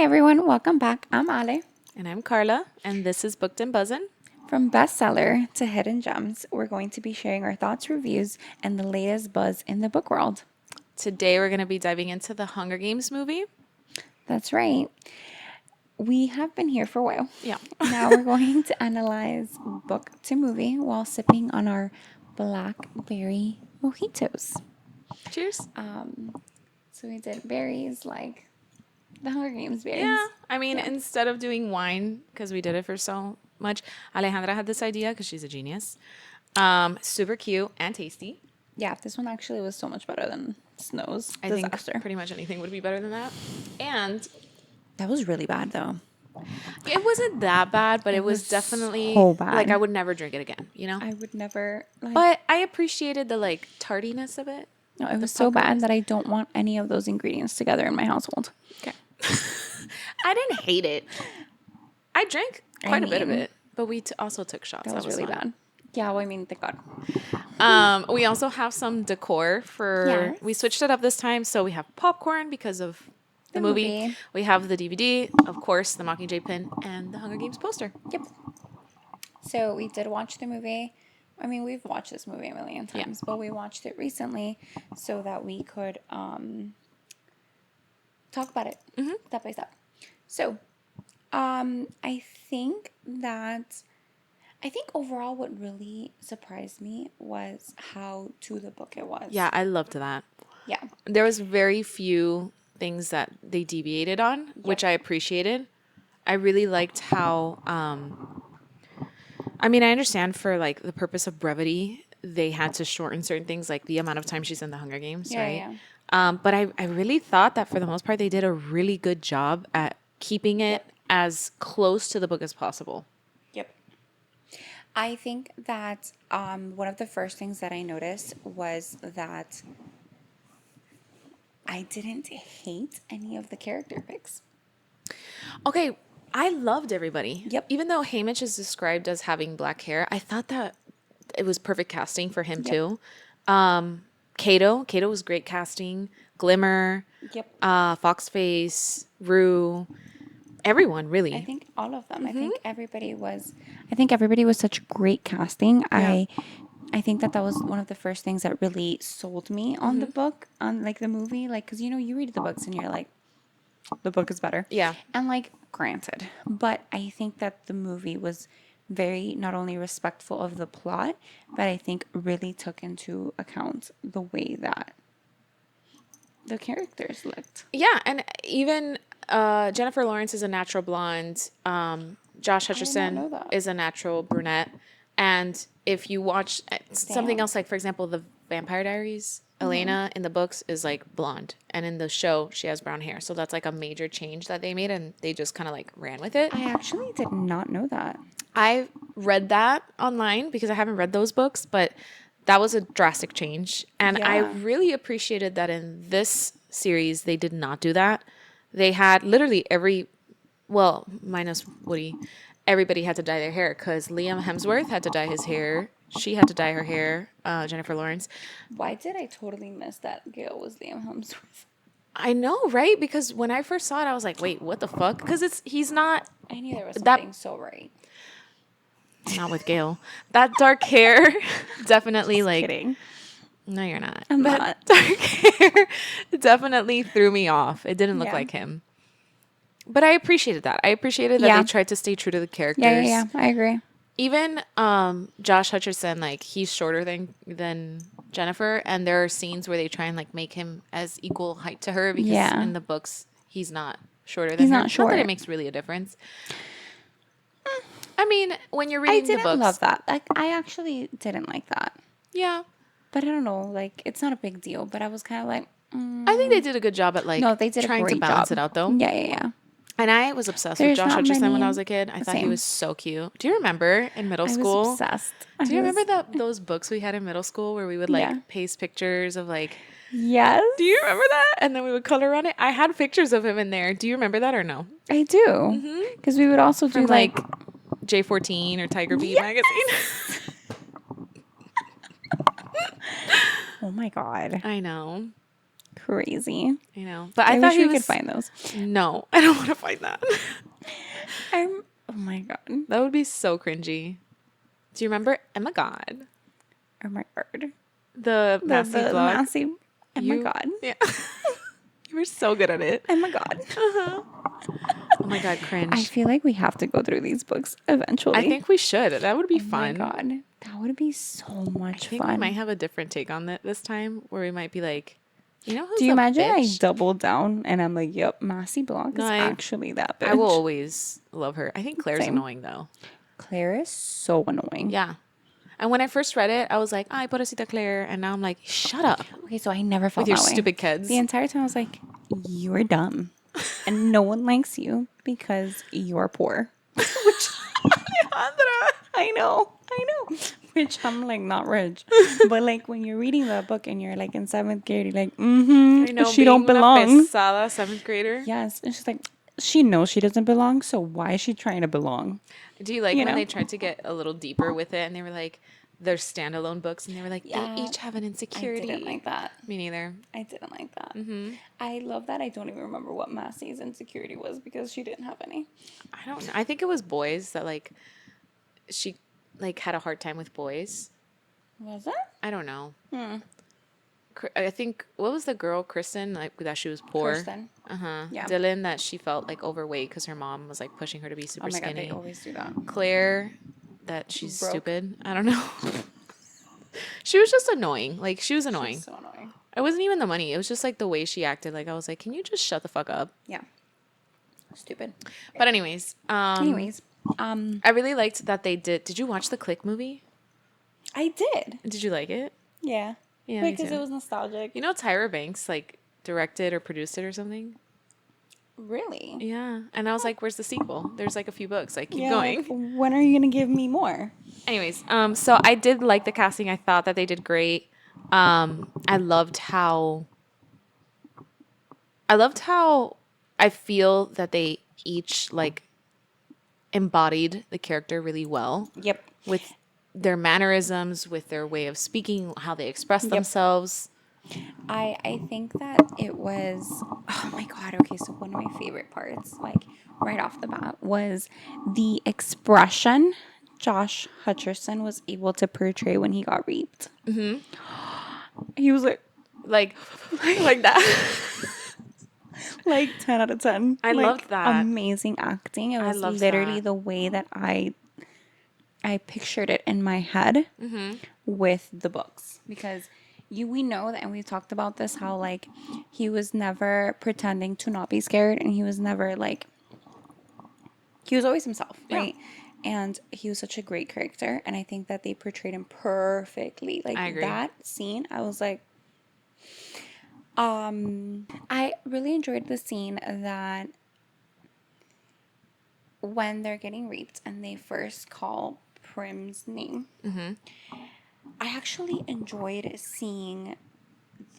everyone, welcome back. I'm Ale. And I'm Carla, and this is Booked and Buzzin'. From bestseller to hidden gems, we're going to be sharing our thoughts, reviews, and the latest buzz in the book world. Today we're going to be diving into the Hunger Games movie. That's right. We have been here for a while. Yeah. Now we're going to analyze book to movie while sipping on our Blackberry mojitos. Cheers. So we did berries like the Hunger Games berries. Yeah. I mean, instead of doing wine, because we did it for so much, Alejandra had this idea because she's a genius. Super cute and tasty. Yeah, this one actually was so much better than Snow's I disaster. think pretty much anything would be better than that. And That was really bad though. it wasn't that bad, but it was definitely so bad. like I would never drink it again, you know? I would never. But I appreciated the like tardiness of it. No, it was so bad that I don't want any of those ingredients together in my household. Okay. I didn't hate it. I drank quite a bit of it, but we also took shots. That was really fun. bad. Yeah, well, I mean, thank God. We also have some decor for. Yes. We switched it up this time, so we have popcorn because of the movie. We have the DVD, of course, the Mockingjay pin, and the Hunger Games poster. Yep. So we did watch the movie. I mean, we've watched this movie a million times, but we watched it recently so that we could talk about it step by step. So, I think overall what really surprised me was how to the book it was. Yeah, I loved that. Yeah. There was very few things that they deviated on, which I appreciated. I really liked how. I mean, I understand for like the purpose of brevity, they had to shorten certain things, like the amount of time she's in the Hunger Games, right? Yeah. But I really thought that for the most part, they did a really good job at keeping it as close to the book as possible. Yep. I think that one of the first things that I noticed was that I didn't hate any of the character picks. Okay, I loved everybody. Yep. Even though Haymitch is described as having black hair, I thought that it was perfect casting for him too. Kato was great casting. Glimmer. Yep. Foxface, Rue, everyone really. I think all of them. I think everybody was such great casting. Yeah. I think that was one of the first things that really sold me on the book, on like the movie, like because you read the books and you're like, the book is better. Yeah. And like granted, but I think that the movie was very not only respectful of the plot, but I think really took into account the way that the characters looked. Yeah, and even Jennifer Lawrence is a natural blonde. Josh know Hutcherson that. is a natural brunette. And if you watch something else, like for example, the Vampire Diaries, Elena in the books is like blonde, and in the show she has brown hair. So that's like a major change that they made, and they just kind of like ran with it. I actually did not know that. I read that online because I haven't read those books, but that was a drastic change. And I Yeah. really appreciated that in this series, they did not do that. They had literally minus Woody, everybody had to dye their hair because Liam Hemsworth had to dye his hair. She had to dye her hair, Jennifer Lawrence. Why did I totally miss that Gail was Liam Hemsworth? I know, right? Because when I first saw it, I was like, wait, what the fuck? Because he's not... I knew there was That- something so right. Not with Gail. That dark hair definitely like... Kidding. No, you're not. I'm That not. dark hair definitely threw me off. It didn't look Yeah. like him. But I appreciated that. I appreciated that Yeah. they tried to stay true to the characters. Yeah. I agree. Even Josh Hutcherson, like he's shorter than Jennifer, and there are scenes where they try and like make him as equal height to her because Yeah. in the books he's not shorter than He's her. not Not that short. it makes really a difference. I mean, when you're I reading the didn't books, love that. Like, I actually didn't like that. yeah, But I don't know. Like, it's not a big deal. But I was kind of like, I think they did a good job at like no, they did a trying to great balance job. it out though. Yeah. And I was obsessed There's with Josh not Hutcherson when many- I was a kid. I thought he Same. was so cute. Do you remember in middle I school? was obsessed. Do you remember those books we had in middle school where we would like Yeah. paste pictures of like? Yes. Do you remember that? And then we would color on it. I had pictures of him in there. Do you remember that or no? I do. Because we would also do From like J14 or Tiger Beat magazine. oh my God. I know. crazy. You know, but I I thought wish he we was. could find those. No, I don't want to find that. Oh my god. That would be so cringy. Do you remember? Oh my god, Oh my god. the Massey The blog. Massey. Oh my god. Yeah, you were so good at it. Oh my god. Oh my god, I cringe. feel like we have to go through these books eventually. I think we should. That would be Oh my fun. god. That would be so much I think we fun. might have a different take on it this time, where we might be like, you know, who's Do you a imagine I bitch? double down and I'm like, yep, Massey Blanc No, is actually that bitch. I will always love her. I think Claire's Same. annoying though. Claire is so annoying. Yeah. And when I first read it, I was like, ay, pobrecita Claire. And now I'm like, shut up Okay, so I never felt with your that way. stupid kids. The entire time I was like, you're dumb. And no one likes you because you're poor. Which I know. Which I'm like not rich. But like when you're reading the book and you're like in 7th grade, you're like, I know, she don't being una belong. pesada 7th grader. Yes. And she's like, she knows she doesn't belong, so why is she trying to belong? Do you like You when know? they tried to get a little deeper with it and they were like, they're standalone books and they were like, Yeah. they each have an I insecurity. didn't like that. Me neither. I didn't like that. I love that I don't even remember what Massey's insecurity was because she didn't have any. I don't know. I think it was boys that like, she like had a hard time with boys. Was it? I don't know. I think, what was the girl, Kristen, like that she was poor? Kirsten. Yeah. Dylan, that she felt like overweight because her mom was like pushing her to be super Oh my god, skinny. they always do that. Claire, that she's Broke. stupid. I don't know. She was just annoying. Like, she was annoying. She's so annoying. It wasn't even the money. It was just like the way she acted. Like, I was like, can you just shut the fuck up? Yeah. Stupid. But anyways, Anyways, I really liked that they did you watch the Click movie? I did. Did you like it? Yeah. Yeah, me Because too. it was nostalgic. You know, Tyra Banks like directed or produced it or something. Really? Yeah, and I was like, "Where's the sequel?" There's like a few books. Like, keep Yeah. going. Like, when are you gonna give me more? Anyways, so I did like the casting. I thought that they did great. I loved how I feel that they each like embodied the character really well Yep. with their mannerisms, with their way of speaking, how they express themselves. I think that it was, oh my god, okay, so one of my favorite parts, like right off the bat, was the expression Josh Hutcherson was able to portray when he got raped. He was like Like that. like 10 out of 10. I Like, loved that. Amazing acting. It was loved literally that. the way that I pictured it in my head with the books, because we know that, and we've talked about this, how like he was never pretending to not be scared, and he was never like, he was always himself, right? And he was such a great character, and I think that they portrayed him perfectly. Like, I agree. that scene, I was like, I really enjoyed the scene that when they're getting raped and they first call Prim's name. I actually enjoyed seeing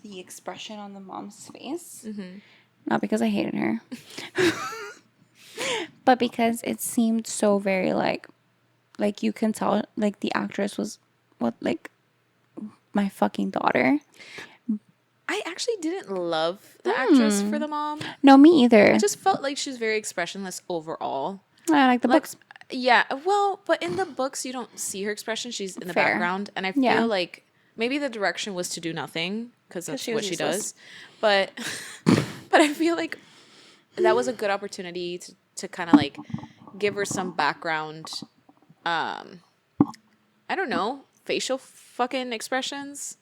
the expression on the mom's face. Not because I hated her, but because it seemed so very like you can tell, like the actress was like my fucking daughter. I actually didn't love the actress for the mom. No, me either. I just felt like she was very expressionless overall. I like the Like, books. yeah, well, but in the books you don't see her expression. She's in the Fair. background, and I feel Yeah. like maybe the direction was to do nothing because that's she was what she useless. does. But but I feel like that was a good opportunity to kind of like give her some background. I don't know, facial fucking expressions.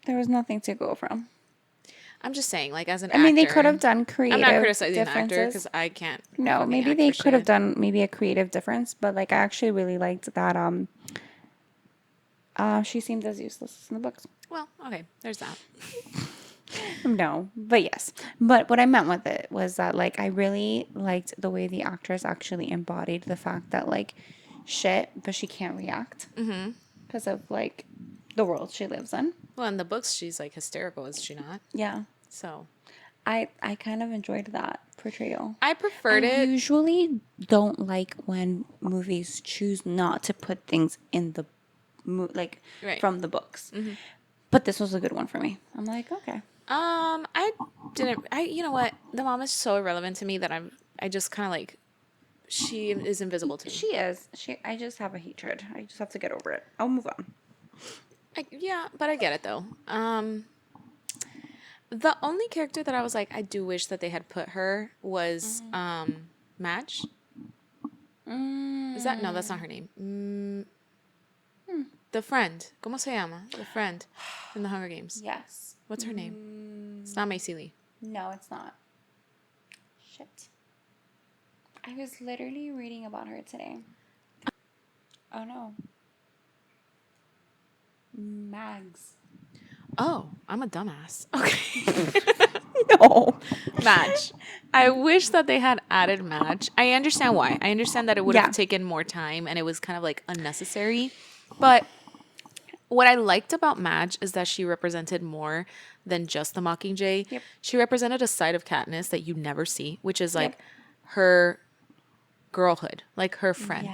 There was nothing to go from. I'm just saying, like, as an I mean, they actor- could have done creative I'm not criticizing the actor differences. because I can't. No, fucking maybe act they for could have shit. done maybe a creative difference, but like I actually really liked that she seemed as useless as in the books. Well, okay, there's that. No, but yes. But what I meant with it was that like I really liked the way the actress actually embodied the fact that like shit, but she can't react because of like the world she lives in. Well, in the books, she's like hysterical, is she not? Yeah. So I kind of enjoyed that portrayal. I preferred I it. usually don't like when movies choose not to put things in the like Right. from the books. But this was a good one for me. I'm like, okay. I didn't. You know what? The mom is so irrelevant to me that I just kind of like. She is invisible to me. She is. I just have a hatred. I just have to get over it. I'll move on. Yeah, but I get it though. The only character that I was like, I do wish that they had put her was Madge. Is that no? That's not her name. The friend. ¿Cómo se llama? The friend in the Hunger Games. Yes. What's her name? It's not Macy Lee. No, it's not. Shit. I was literally reading about her today. Oh no. Mags. Oh, I'm a dumbass. Okay. No. Madge. I wish that they had added Madge. I understand why. I understand that it would have taken more time and it was kind of like unnecessary. But what I liked about Madge is that she represented more than just the Mockingjay. Yep. She represented a side of Katniss that you never see, which is like her girlhood, like her friend,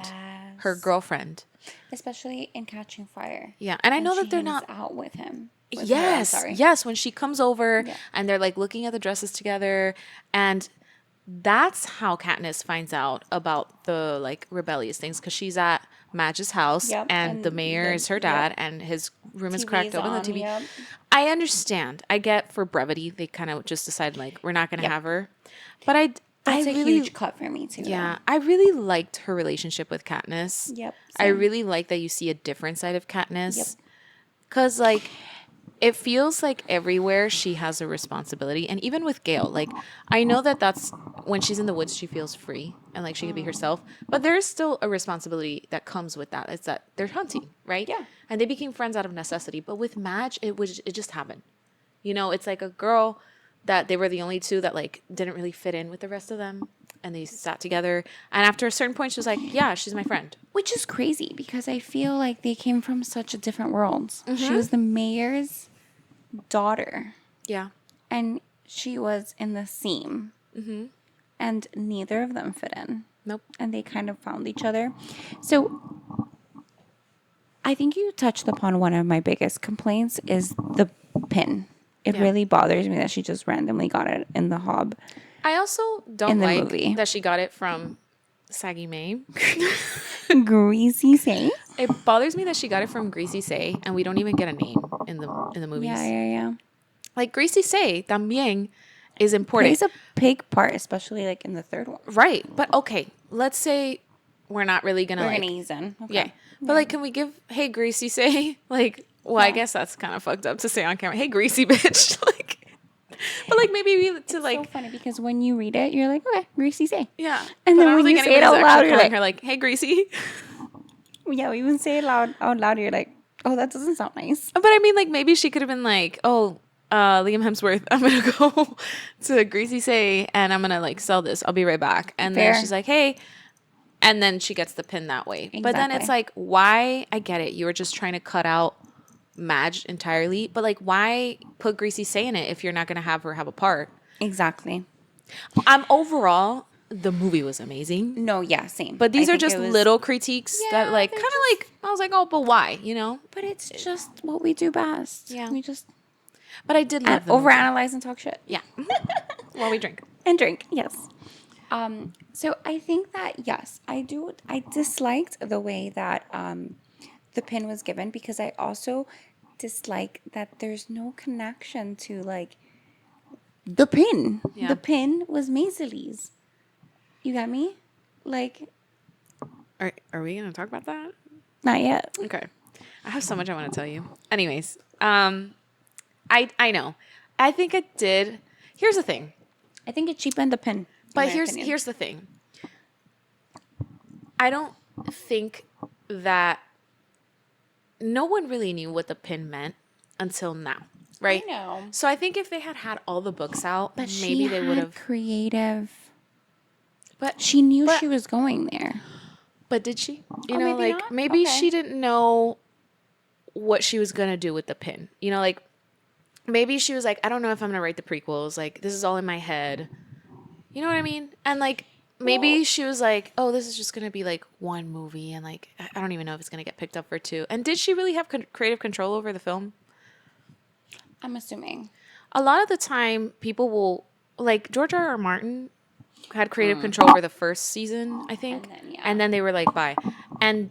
her girlfriend. Especially in Catching Fire. Yeah, and I know that they're hangs not out with him. With yes, her, yes. When she comes over and they're like looking at the dresses together, and that's how Katniss finds out about the like rebellious things because she's at Madge's house and the mayor is her dad and his room is cracked open. The TV. Yep. I understand. I get for brevity they kind of just decided like we're not going to have her, but That's I a really, huge cut for me too. yeah, I really liked her relationship with Katniss. Yep. I Same. really like that you see a different side of Katniss. Yep. Cause like it feels like everywhere she has a responsibility, and even with Gale, like I know that that's when she's in the woods she feels free and like she can be herself, but there's still a responsibility that comes with that. It's that they're hunting, right? Yeah. And they became friends out of necessity. But with Madge, it just happened. You know, it's like a girl that they were the only two that like didn't really fit in with the rest of them. And they sat together. And after a certain point, she was like, yeah, she's my friend. Which is crazy because I feel like they came from such different worlds. She was the mayor's daughter. Yeah. And she was in the seam. And neither of them fit in. Nope. And they kind of found each other. So I think you touched upon one of my biggest complaints is the pin. It really bothers me that she just randomly got it in the hob. I also don't In the like movie. that she got it from Saggy May. Greasy say. It bothers me that she got it from Greasy Say, and we don't even get a name in the movies. Yeah. Like Greasy Say también is important. Plays a big part, especially like in the third one. Right. But okay, let's say we're not really gonna We're like gonna ease in. Okay. yeah. But like can we give hey Greasy Say like I guess that's kind of fucked up to say on camera. Hey Greasy bitch. Like but like maybe to It's like so funny because when you read it, you're like, okay, Greasy say. yeah. And But then I don't when you think say it anybody's out loud, actually you're calling like, her like, hey Greasy. yeah, when you say it out loud, you're like, oh, that doesn't sound nice. But I mean like maybe she could have been like, oh, Liam Hemsworth, I'm gonna go to Greasy Say and I'm gonna like sell this. I'll be right back. And then she's like, hey, and then she gets the pin that way. But then it's Exactly. like, why? I get it. You were just trying to cut out Madge entirely, but like, why put Greasy Say in it if you're not gonna have her have a part? Exactly. Overall, the movie was amazing. No, yeah, same. But these I are think just it was- little critiques that like they're kind of like I was like, oh, but why? You know? But it's just what we do best. Yeah. We just But I did love the movie. overanalyze and talk shit. Yeah. While we drink. And drink, yes. So I think that yes, I disliked the way that the pin was given because I also dislike that there's no connection to like the pin. Yeah. The pin was Maisie's. You got me? Like Are we gonna talk about that? not yet. Okay. I have so much I want to tell you. Anyways, I know. I think it did. Here's the thing. I think it cheapened the pin. But here's the thing. I don't think that no one really knew what the pin meant until now, right? I know. So I think if they had all the books out, But maybe she they would have. creative. But She knew but- she was going there. But did she? You Or know, maybe like not? maybe Okay. she didn't know what she was gonna do with the pin. You know, like maybe she was like, I don't know if I'm gonna write the prequels. Like this is all in my head. You know what I mean? And like maybe Well- she was like, oh, this is just gonna be like one movie, and like I don't even know if it's gonna get picked up for two. And did she really have creative control over the film? I'm assuming. A lot of the time, people will, like, George R. R. Martin had creative control over the first season, I think. And then, yeah. And then they were like, bye. And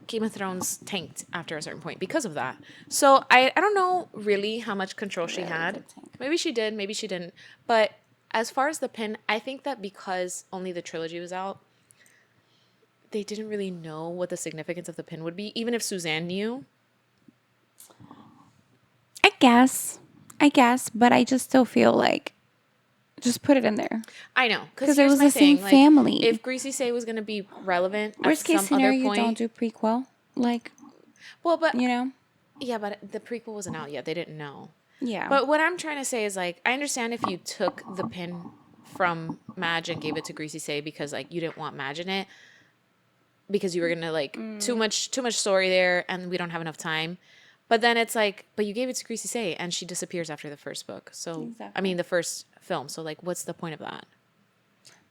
Game of Thrones tanked after a certain point because of that. So I don't know really how much control she Really had. did tank. Maybe she did, maybe she didn't. But as far as the pin, I think that because only the trilogy was out, they didn't really know what the significance of the pin would be, even if Suzanne knew. I guess, but I just still feel like just put it in there. I know, 'Cause it was the same Like, family. if Greasy Say was going to be relevant Worst at case some scenario, other point, you don't do prequel. Like, well, but you know? yeah, but the prequel wasn't out yet. They didn't know. Yeah. But what I'm trying to say is, like, I understand if you took the pin from Madge and gave it to Greasy Say because, like, you didn't want Madge in it because you were gonna like too much story there and we don't have enough time. But then it's like, but you gave it to Greasy Say and she disappears after the first book. So Exactly. I mean, the first film. So like, what's the point of that?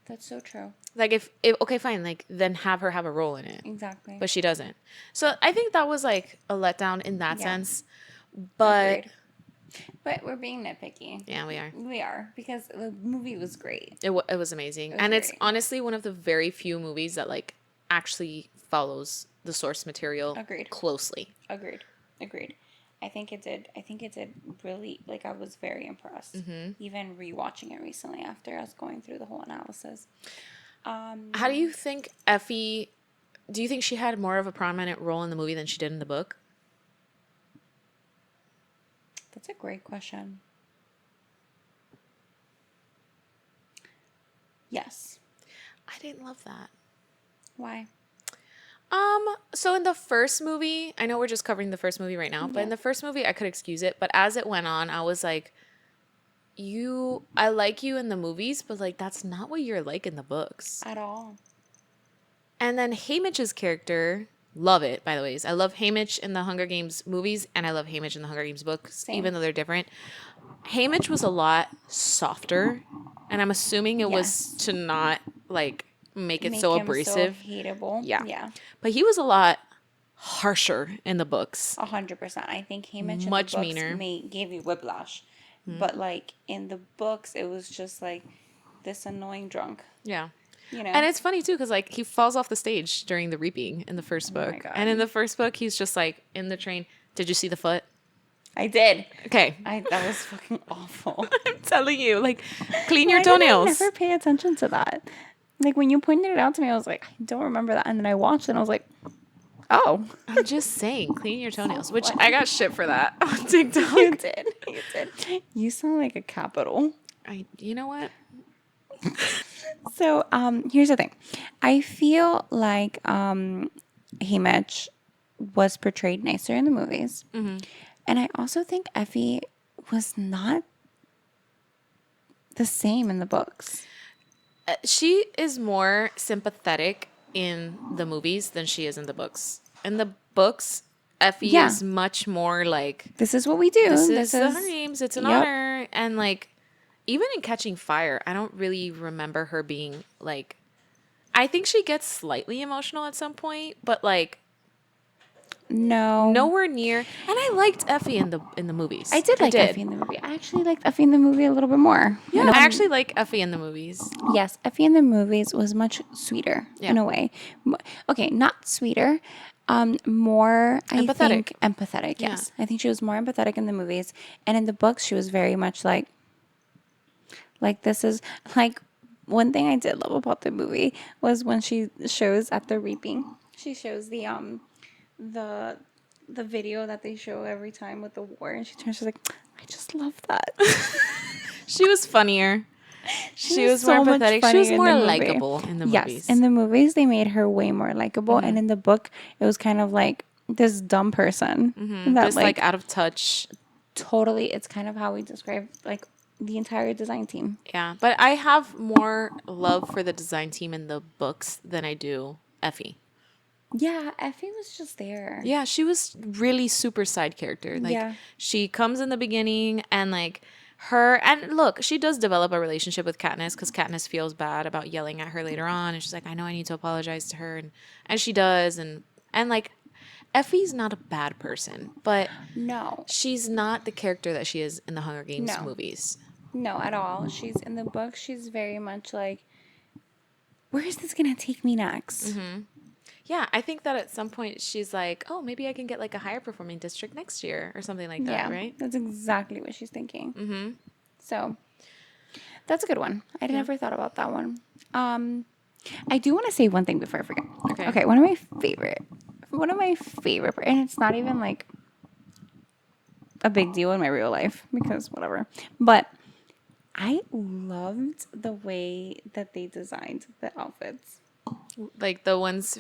That's so true. Like, if okay, fine, like then have her have a role in it. Exactly. But she doesn't. So I think that was like a letdown in that Yeah. sense. But Agreed. But we're being nitpicky. yeah, we are. We are, because the movie was great. It was amazing. was And it's great. honestly one of the very few movies that like actually follows the source material Agreed. closely. Agreed. I think it did really, like, I was very impressed. Even rewatching it recently after us going through the whole analysis. How do you think Effie, do you think she had more of a prominent role in the movie than she did in the book? That's a great question. Yes. I didn't love that. Why? So in the first movie, I know we're just covering the first movie right now, but in the first movie I could excuse it, but as it went on, I was like, I like you in the movies, but like that's not what you're like in the books. At all. And then Haymitch's character, love it, by the way. I love Haymitch in the Hunger Games movies, and I love Haymitch in the Hunger Games books, Same. even though they're different. Haymitch was a lot softer, and I'm assuming it was to not like make it so him abrasive. So hateable. Yeah. Yeah. But he was a lot harsher in the books. 100%. I think Haymitch in Much the books meaner. gave you whiplash. But, like, in the books, it was just, like, this annoying drunk. Yeah. You know? And it's funny too, because like he falls off the stage during the reaping in the first Oh my book. God. And in the first book, he's just like in the train. Did you see the foot? I did. Okay. That was fucking awful. I'm telling you, like, clean your Why did I toenails. never pay attention to that? Like, when you pointed it out to me, I was like, I don't remember that. And then I watched it and I was like, oh. I'm just saying, clean your toenails. Which I got shit for that on TikTok. You did. You did. You sound like a capital. You know what? So, here's the thing. I feel like Haymitch was portrayed nicer in the movies. Mm-hmm. And I also think Effie was not the same in the books. She is more sympathetic in the movies than she is in the books. In the books, Effie is much more like, this is what we do. This is the Hunger Games. It's an Yep. honor. And like, even in Catching Fire, I don't really remember her being like, I think she gets slightly emotional at some point, but like No. nowhere near. And I liked Effie in the movies. I did like Effie in the movie. I actually liked Effie in the movie a little bit more. Yeah, And, I actually like Effie in the movies. yes, Effie in the movies was much sweeter in a way. Okay, not sweeter. More, I Empathetic. think, empathetic. Yes, I think she was more empathetic in the movies, and in the books, she was very much like this is like one thing I did love about the movie was when she shows at the reaping. She shows the video that they show every time with the war, and she's like, I just love that. She was funnier. She was so more much empathetic. She funnier was in more the movie. likable in the Yes, movies. in the movies they made her way more likable, and in the book it was kind of like this dumb person that Just like out of touch. totally. It's kind of how we describe like the entire design team. Yeah, but I have more love for the design team in the books than I do Effie. Yeah, Effie was just there. Yeah, she was really super side character. Like she comes in the beginning and like her and look, she does develop a relationship with Katniss because Katniss feels bad about yelling at her later on, and she's like, I know I need to apologize to her, and she does, and like Effie's not a bad person, but No, she's not the character that she is in the Hunger Games no, movies. no, at all. She's in the book. She's very much like, where is this gonna take me next? Yeah, I think that at some point she's like, oh, maybe I can get like a higher performing district next year or something like that, Yeah, right? that's exactly what she's thinking. So that's a good one. I never thought about that one. I do want to say one thing before I forget. Okay. Okay, one of my favorite, and it's not even like a big deal in my real life because whatever. But I loved the way that they designed the outfits. Like the ones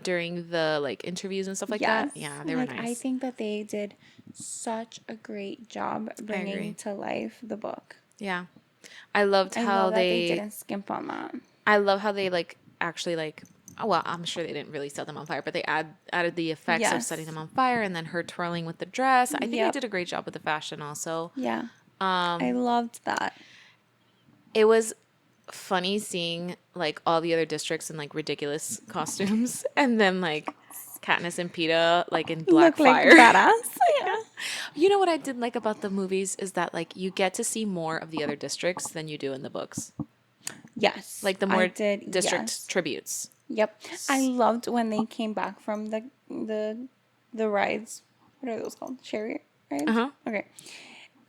during the like interviews and stuff like that. Yeah, they were like I nice. think that they did such a great job agree. bringing to life the book. Yeah. I loved I how love that they didn't skimp on that. I love how they like actually like oh, well, I'm sure they didn't really set them on fire, but they added the effects of Yes. setting them on fire and then her twirling with the dress. I think they Yep. did a great job with the fashion also. Yeah. I loved that. It was funny seeing like all the other districts in like ridiculous costumes and then like Katniss and Peeta like in black Look fire. like badass. Yeah. You know what I did like about the movies is that like you get to see more of the other districts than you do in the books. Yes. Like the I more did, district yes. tributes. Yep. I loved when they came back from the rides. What are those called? Chariot rides? Uh-huh. Okay.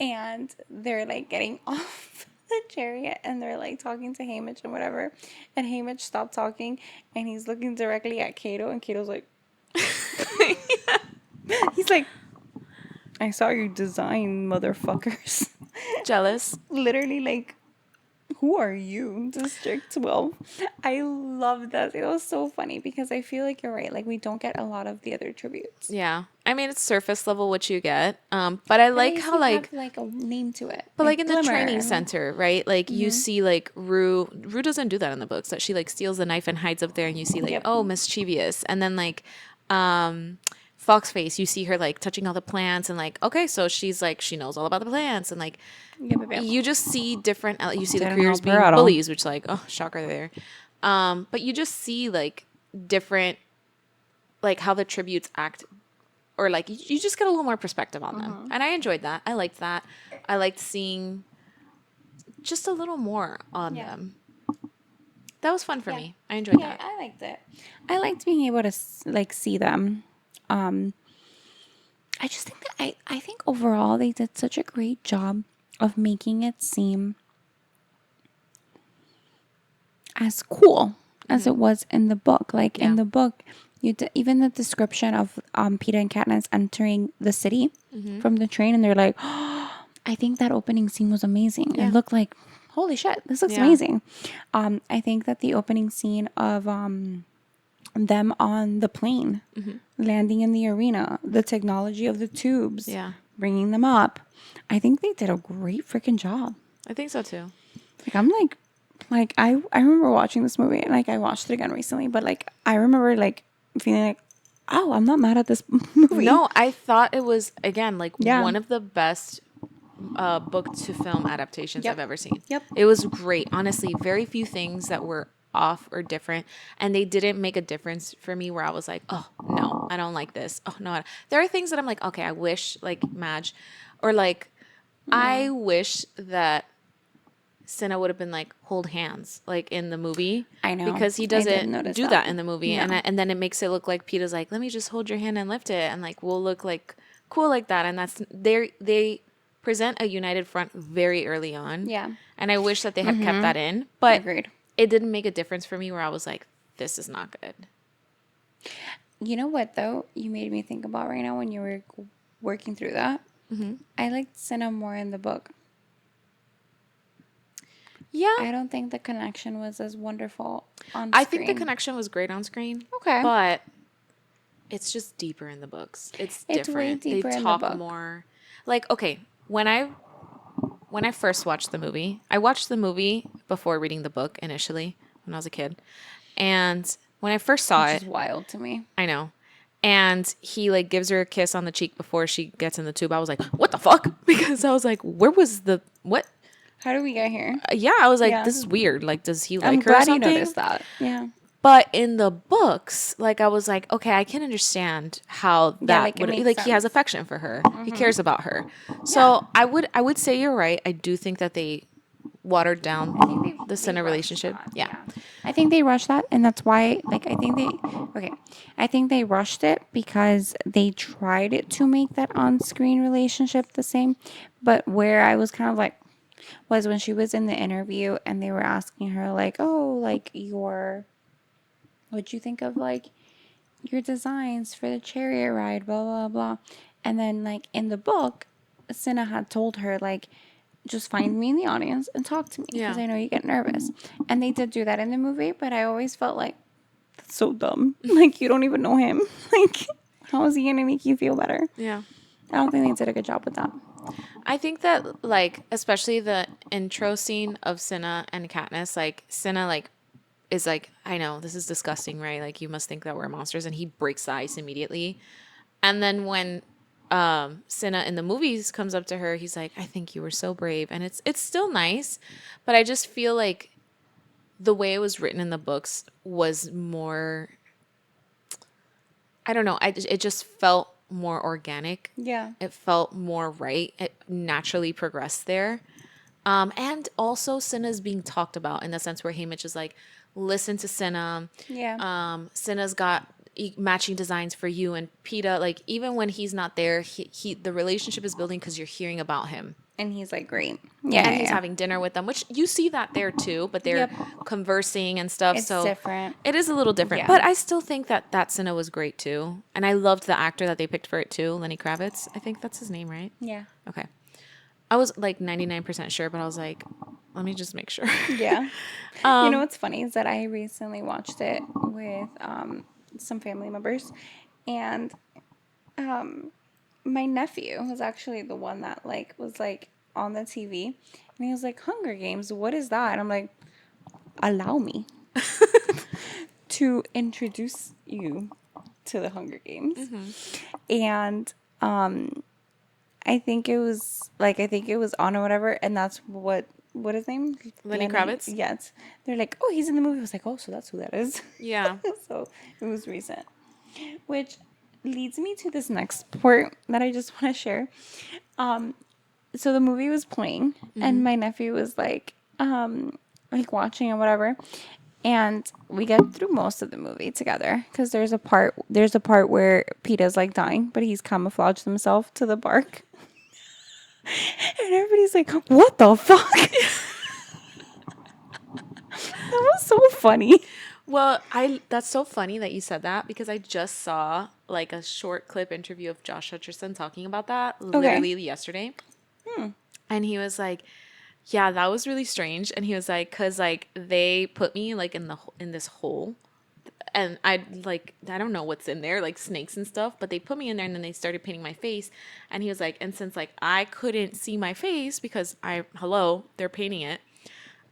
And they're like getting off the chariot and they're like talking to Haymitch and whatever. And Haymitch stopped talking and he's looking directly at Kato and Kato's like he's like, I saw your design, motherfuckers. Jealous. Literally like, who are you, District 12? I love that. It was so funny because I feel like you're right. Like, we don't get a lot of the other tributes. Yeah. I mean, it's surface level what you get. But I like At least how you like have, like a name to it. but like in the Glimmer training and- center, right? Like you see like Rue doesn't do that in the books. That she like steals the knife and hides up there and you see like, Yep. oh, mischievous. And then like Foxface, you see her like touching all the plants and like, okay, so she's like she knows all about the plants and like Yep. you just see different you see the Didn't careers help being her at all. bullies, which like, oh, shocker there. But you just see like different like how the tributes act or like you just get a little more perspective on them. And I enjoyed that. I liked that. I liked seeing just a little more on them. That was fun for me. I enjoyed Yeah, that. I liked it. I liked being able to like see them. I just think that I think overall they did such a great job of making it seem as cool as it was in the book. Like in the book, even the description of Peeta and Katniss entering the city from the train, and they're like, oh, I think that opening scene was amazing. It looked like, holy shit, this looks amazing. I think that the opening scene of them on the plane, landing in the arena, the technology of the tubes, bringing them up, I think they did a great freaking job. I think so too. Like I'm like I remember watching this movie and like I watched it again recently, but like I remember like feeling like, oh, I'm not mad at this movie. No, I thought it was again like one of the best book to film adaptations I've ever seen. Yep. It was great. Honestly, very few things that were off or different, and they didn't make a difference for me where I was like, oh no, I don't like this. Oh no, there are things that I'm like, okay, I wish like Madge, or like I wish that Cinna would have been like hold hands like in the movie. I know, because he I did doesn't notice do that. that in the movie, No. and then it makes it look like Peeta's like, let me just hold your hand and lift it, and like we'll look like cool like that, and that's they present a united front very early on. Yeah. And I wish that they had kept that in, but Agreed. it didn't make a difference for me where I was like, this is not good. You know what though? You made me think about right now when you were working through that. I liked Cinna more in the book. Yeah. I don't think the connection was as wonderful on screen. I think the connection was great on screen. Okay. But it's just deeper in the books. It's different. way deeper they in the talk book. more. Like, okay, when I first watched the movie, I watched the movie before reading the book initially when I was a kid. And when I first saw Which it, is wild to me. I know. And he like gives her a kiss on the cheek before she gets in the tube. I was like, what the fuck? Because I was like, where was the what? How do we get here? Yeah, I was like, Yeah. this is weird. Like, does he I'm like her or glad you something? noticed that. Yeah. But in the books, like I was like, okay, I can understand how Yeah, that like it would makes like he has sense. affection for her. He cares about her. Yeah. So I would say you're right. I do think that they watered I think down the they Cinna rushed relationship. that. Yeah. Yeah. I think they rushed that, and that's why like I think they okay. I think they rushed it because they tried it to make that on-screen relationship the same, but where I was kind of like was when she was in the interview and they were asking her like, "Oh, like your what'd you think of like your designs for the chariot ride, blah blah blah." And then like in the book, Cinna had told her like just find me in the audience and talk to me because Yeah. I know you get nervous. And they did do that in the movie, but I always felt like that's so dumb. Like you don't even know him. Like how is he gonna make you feel better? Yeah. I don't think they did a good job with that. I think that like especially the intro scene of Cinna and Katniss, like Cinna like is like, I know this is disgusting, right? Like you must think that we're monsters, and he breaks the ice immediately. And then when Cinna in the movies comes up to her, he's like, I think you were so brave. And it's still nice, but I just feel like the way it was written in the books was more, I don't know, it just felt more organic. Yeah. It felt more right. It naturally progressed there. And also Cinna's being talked about in the sense where Haymitch is like, listen to Cinna. Yeah. Cinna's got matching designs for you, and Peta, like even when he's not there, he the relationship is building because you're hearing about him. And he's like, great. Yeah. And Yeah, he's yeah. having dinner with them, which you see that there too, but they're Yep. conversing and stuff. It's So different. it is a little different. Yeah. But I still think that Cinna was great too. And I loved the actor that they picked for it too, Lenny Kravitz. I think that's his name, right? Yeah. Okay. I was like 99% sure, but I was like, let me just make sure. Yeah. You know what's funny is that I recently watched it with some family members, and my nephew was actually the one that like was like on the TV, and he was like, "Hunger Games, what is that?" And I'm like, "Allow me to introduce you to the Hunger Games." And I think it was on or whatever, and that's what his name? Lenny Kravitz? Yes. They're like, "Oh, he's in the movie." I was like, "Oh, so that's who that is." Yeah. So it was recent. Which leads me to this next part that I just want to share. So the movie was playing and my nephew was like watching and whatever. And we get through most of the movie together because there's a part where Peeta's like dying, but he's camouflaged himself to the bark. And everybody's like, "What the fuck?" That was so funny. Well, that's so funny that you said that because I just saw like a short clip interview of Josh Hutcherson talking about that literally yesterday. And he was like, yeah, that was really strange. And he was like, cause like they put me like in this hole, and I don't know what's in there, like snakes and stuff, but they put me in there and then they started painting my face. And he was like, and since like I couldn't see my face because they're painting it.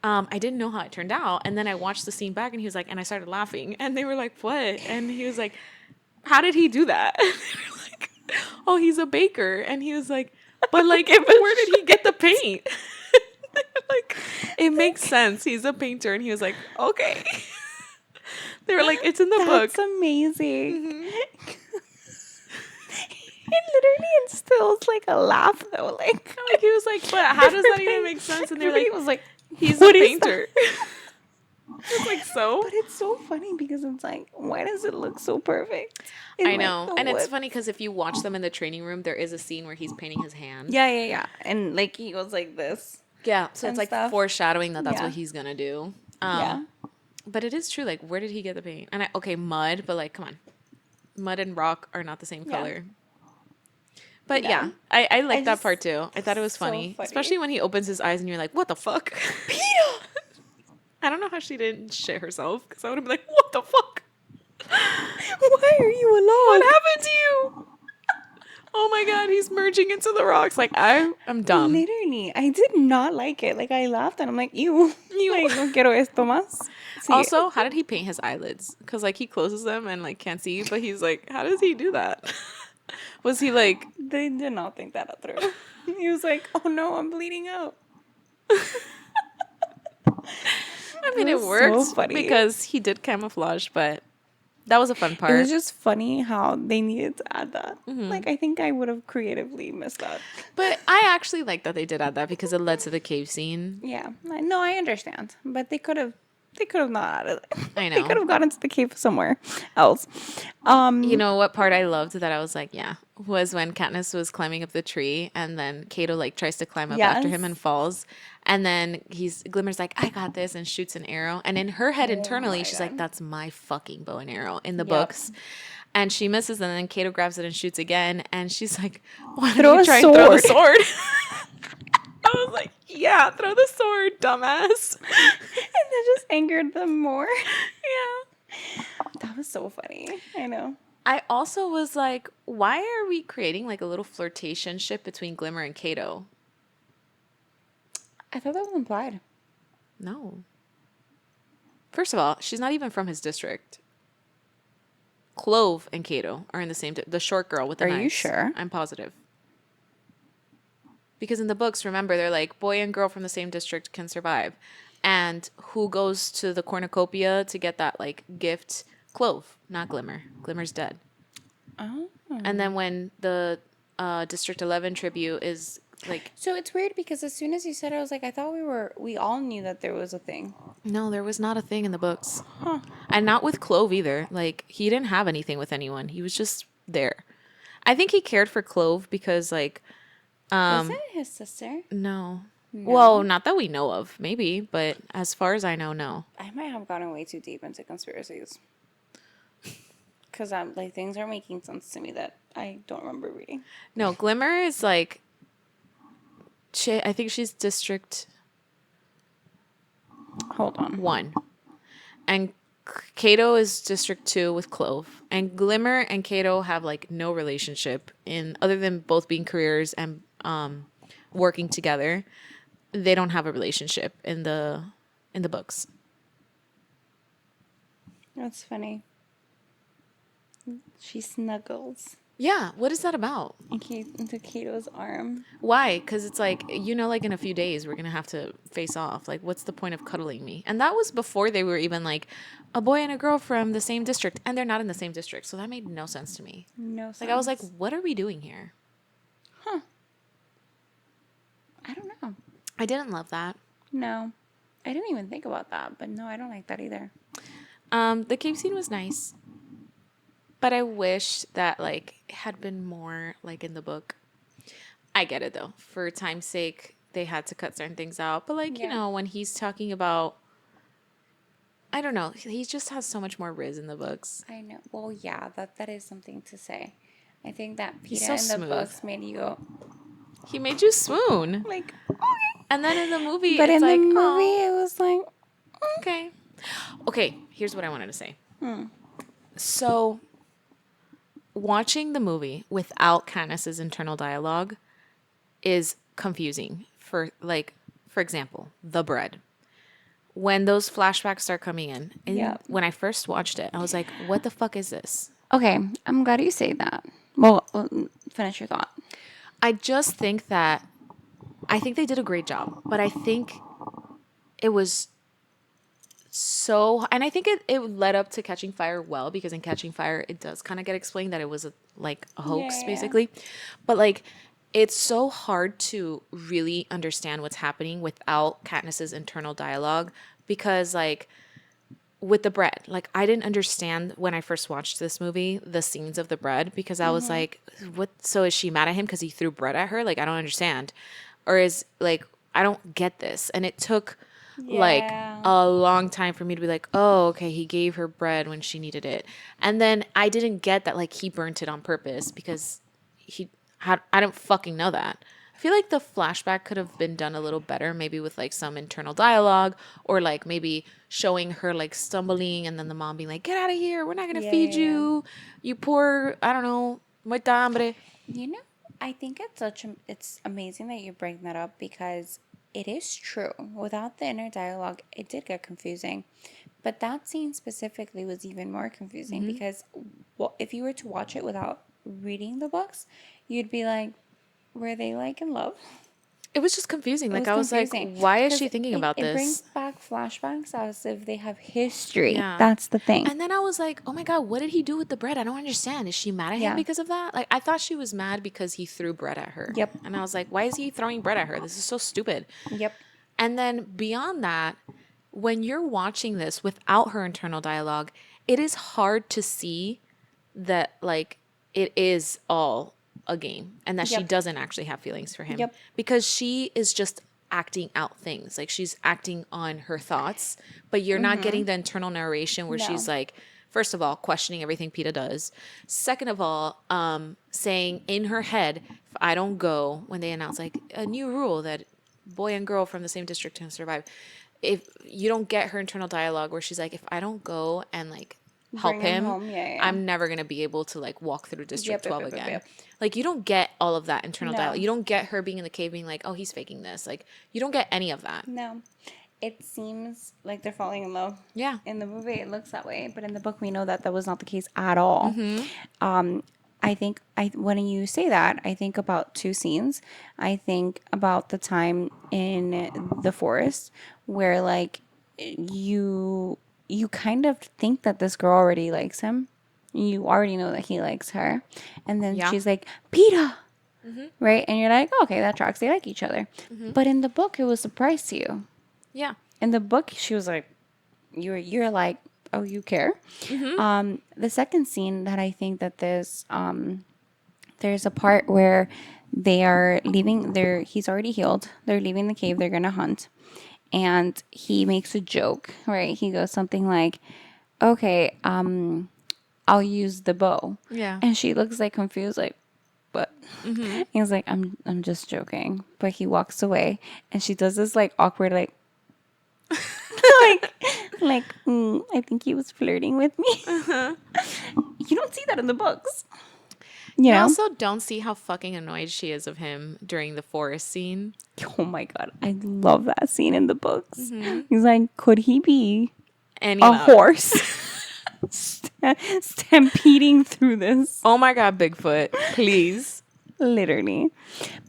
I didn't know how it turned out. And then I watched the scene back and he was like, and I started laughing. And they were like, what? And he was like, how did he do that? And they were like, oh, he's a baker. And he was like, but like, where did he get the paint? Like, it makes sense. He's a painter. And he was like, okay. They were like, it's in the book. That's amazing. It literally instills like a laugh though. Like He was like, but how does that even make sense? And they're like, was like, he's "What a is painter. It's like, so? But it's so funny because it's like, why does it look so perfect? I know. And it's funny because if you watch them in the training room, there is a scene where he's painting his hand. Yeah, yeah, yeah. And like he goes like this. Yeah. So And it's like stuff. foreshadowing that that's Yeah. what he's going to do. Yeah. But it is true. Like, where did he get the paint? And okay, mud, but like, come on. Mud and rock are not the same Yeah. color. But Yeah. yeah, I like that just- part too. I thought it was so funny. funny. Especially when he opens his eyes and you're like, what the fuck? Peeta! I don't know how she didn't shit herself because I would have been like, what the fuck? Why are you What alone? happened to you? Oh my god, he's merging into the rocks. Like, I'm dumb. Literally, I did not like it. Like I laughed and I'm like, ew. Ew. Like, no quiero esto más. Sí. Also, how did he paint his eyelids? Because like he closes them and like can't see, but he's like, how does he do that? Was he like, They did not think that through. He was like, "Oh no, I'm bleeding out." I mean, it was worked so funny. because he did camouflage, but that was a fun It part. was just funny how they needed to add that. Like, I think I would have creatively missed that. But I actually like that they did add that because it led to the cave scene. Yeah, no, I understand, but they could have not added it. I They know. could have gone into the cave somewhere else. You know what part I loved that I was like, yeah, was when Katniss was climbing up the tree and then Kato like tries to climb up after him Yes. and falls. And then Glimmer's like, I got this, and shoots an arrow. And in her head internally, my she's God. like, that's my fucking bow and arrow in the Yep. books. And she misses, and then Kato grabs it and shoots again. And she's like, why Throw don't you a try and throw the sword." sword? I was like, yeah, throw the sword, dumbass. And that just angered them more. Yeah. That was so funny. I know. I also was like, why are we creating like a little flirtation ship between Glimmer and Kato? I thought that was implied. No. First of all, she's not even from his district. Clove and Kato are in the same. The short girl with the Are knives. you sure? I'm positive. Because in the books, remember, they're like boy and girl from the same district can survive, and who goes to the cornucopia to get that like gift? Clove, not Glimmer. Glimmer's dead. Oh. And then when the District 11 tribute is like, So it's weird because as soon as you said it, I was like, I thought we all knew that there was a thing. no, there was not a thing in the books. Huh. And not with Clove either. Like, he didn't have anything with anyone. He was just there. I think he cared for Clove because, like, Was it his sister? no. Well, not that we know of, maybe, but as far as I know, no. I might have gotten way too deep into conspiracies. Because I'm like things are making sense to me that I don't remember reading. No, Glimmer is like, I think she's District Hold on. 1. And Kato is District 2 with Clove. And Glimmer and Kato have like no relationship in other than both being careers and working together. They don't have a relationship in the books. That's funny. She snuggles Yeah, what is that about? into Kato's arm. Why? Because it's like, like in a few days we're going to have to face off. Like, what's the point of cuddling me? And that was before they were even like a boy and a girl from the same district. And they're not in the same district. So that made no sense to me. No sense. Like, I was like, what are we doing here? Huh. I don't know. I didn't love that. No. I didn't even think about that. But no, I don't like that either. The cave scene was nice. But I wish that, like, it had been more, like, in the book. I get it, though. For time's sake, they had to cut certain things out. But, like, Yeah. when he's talking about... I don't know. He just has so much more Riz in the books. I know. Well, yeah, that is something to say. I think that He's Peeta so in the smooth. books made you go, He made you swoon. like, okay. And then in the movie, But it's in like, the movie, "Aw, it was like, okay. Okay, here's what I wanted to say. So, watching the movie without Katniss's internal dialogue is confusing. For example, the bread. When those flashbacks start coming in, and Yep. when I first watched it, I was like, what the fuck is this? okay, I'm glad you say that. Well, finish your thought. I just think that I think they did a great job, but I think it was so, and I think it led up to Catching Fire well, because in Catching Fire it does kind of get explained that it was a hoax, Yeah. basically, but like it's so hard to really understand what's happening without Katniss's internal dialogue, because like with the bread, like I didn't understand when I first watched this movie the scenes of the bread, because I was like, what? So is she mad at him because he threw bread at her? Like, I don't understand, or is like, I don't get this. And it took like Yeah. a long time for me to be like, oh, okay, he gave her bread when she needed it. And then I didn't get that like he burnt it on purpose because he had, I don't fucking know that. I feel like the flashback could have been done a little better, maybe with like some internal dialogue, or like maybe showing her like stumbling and then the mom being like, get out of here, we're not gonna feed Yeah. you, you poor, I don't know, muerta hambre. You know, I think it's amazing that you bring that up, because it is true. Without the inner dialogue, it did get confusing. But that scene specifically was even more confusing because if you were to watch it without reading the books, you'd be like, were they like in love? It was just confusing. It Like was I was like, confusing why is 'cause she thinking about it brings this? back flashbacks as if they have history. Yeah. That's the thing. And then I was like, oh my God, what did he do with the bread? I don't understand. Is she mad at him Yeah. because of that? Like, I thought she was mad because he threw bread at her. Yep. And I was like, why is he throwing bread at her? This is so stupid. Yep. And then beyond that, when you're watching this without her internal dialogue, it is hard to see that, like, it is all a game and that she Yep. doesn't actually have feelings for him Yep. because she is just acting out things. Like, she's acting on her thoughts, but you're not getting the internal narration where she's No. like, first of all, questioning everything PETA does. Second of all, saying in her head, if I don't go, when they announce like a new rule that boy and girl from the same district can survive, if you don't get her internal dialogue where she's like, if I don't go and like help Bring him him, home. Yeah, yeah. I'm never going to be able to like walk through District Yep, yep, 12 yep, yep, again. yep. Like, you don't get all of that internal No. dialogue. You don't get her being in the cave being like, oh, he's faking this. Like, you don't get any of that. No. It seems like they're falling in love. Yeah. In the movie, it looks that way, but in the book, we know that that was not the case at all. I think when you say that, I think about two scenes. I think about the time in the forest where like you kind of think that this girl already likes him. You already know that he likes her, and then Yeah. she's like, "Peeta." Right? And you're like, oh, okay, that tracks. They like each other. But in the book, it was a surprise to you. Yeah. In the book, she was like, you're like, oh, you care. The second scene that I think that there's a part where they are leaving. He's already healed. They're leaving the cave. They're gonna hunt, and he makes a joke. Right? He goes something like, okay, I'll use the bow. Yeah. And she looks like confused, like, what? He's like, I'm just joking. But he walks away, and she does this like awkward like I think he was flirting with me. You don't see that in the books. You You know? also don't see how fucking annoyed she is of him during the forest scene. Oh my god, I love that scene in the books. He's like, could he be And a horse stampeding through this? Oh my God, Bigfoot, please. Literally.